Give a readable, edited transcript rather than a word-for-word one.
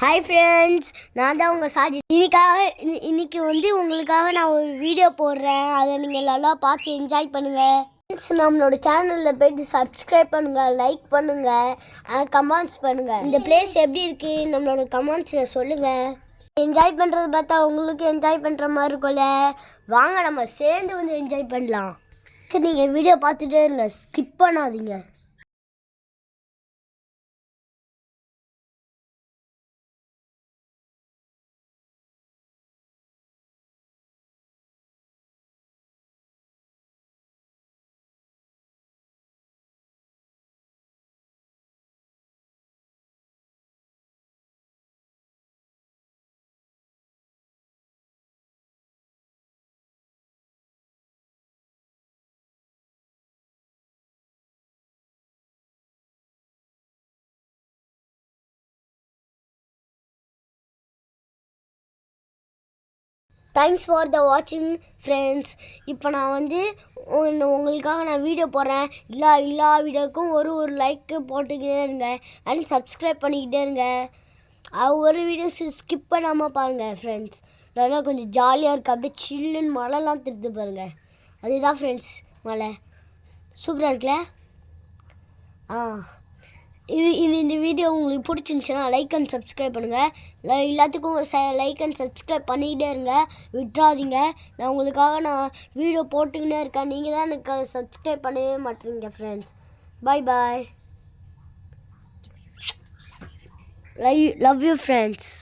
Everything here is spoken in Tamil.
ஹாய் ஃப்ரெண்ட்ஸ், நான் தான் உங்கள் சாஜித். இன்னைக்கு உங்களுக்காக நான் ஒரு வீடியோ போடுறேன். அதை நீங்கள் நல்லா பார்த்து என்ஜாய் பண்ணுங்கள். நம்மளோட சேனலில் போய்ட்டு சப்ஸ்கிரைப் பண்ணுங்கள், லைக் பண்ணுங்கள், கமெண்ட்ஸ் பண்ணுங்கள். இந்த பிளேஸ் எப்படி இருக்குது நம்மளோட கமெண்ட்ஸில் சொல்லுங்கள். என்ஜாய் பண்ணுறது பார்த்தா உங்களுக்கு என்ஜாய் பண்ணுற மாதிரி இருக்கும்ல. வாங்க நம்ம சேர்ந்து என்ஜாய் பண்ணலாம். சரி, நீங்கள் வீடியோ பார்த்துட்டே இருங்க, ஸ்கிப் பண்ணாதீங்க. தேங்க்ஸ் ஃபார் த வாட்சிங் ஃப்ரெண்ட்ஸ். இப்போ நான் உங்களுக்காக நான் வீடியோ போடுறேன். எல்லா வீடியோவுக்கும் ஒரு லைக்கு போட்டுக்கிட்டே இருங்க அண்ட் சப்ஸ்கிரைப் பண்ணிக்கிட்டே இருங்க. ஒரு வீடியோஸ் ஸ்கிப் பண்ணாமல் பாருங்கள் ஃப்ரெண்ட்ஸ். நல்லா கொஞ்சம் ஜாலியாக இருக்குது. அப்படியே சில்லுன்னு மழைலாம் திருத்து பாருங்கள். அதுதான் ஃப்ரெண்ட்ஸ் மழை. சூப்பராக இருக்குல்ல? இந்த வீடியோ உங்களுக்கு பிடிச்சிருந்துச்சுன்னா லைக் அண்ட் சப்ஸ்கிரைப் பண்ணுங்கள். எல்லாத்துக்கும் லைக் அண்ட் சப்ஸ்கிரைப் பண்ணிக்கிட்டே இருங்க, விட்டுறாதீங்க. நான் உங்களுக்காக வீடியோ போட்டுக்கிட்டே இருக்கேன். நீங்கள் தான் எனக்கு சப்ஸ்கிரைப் பண்ணவே மாட்டீங்க friends. Bye bye. Love you friends.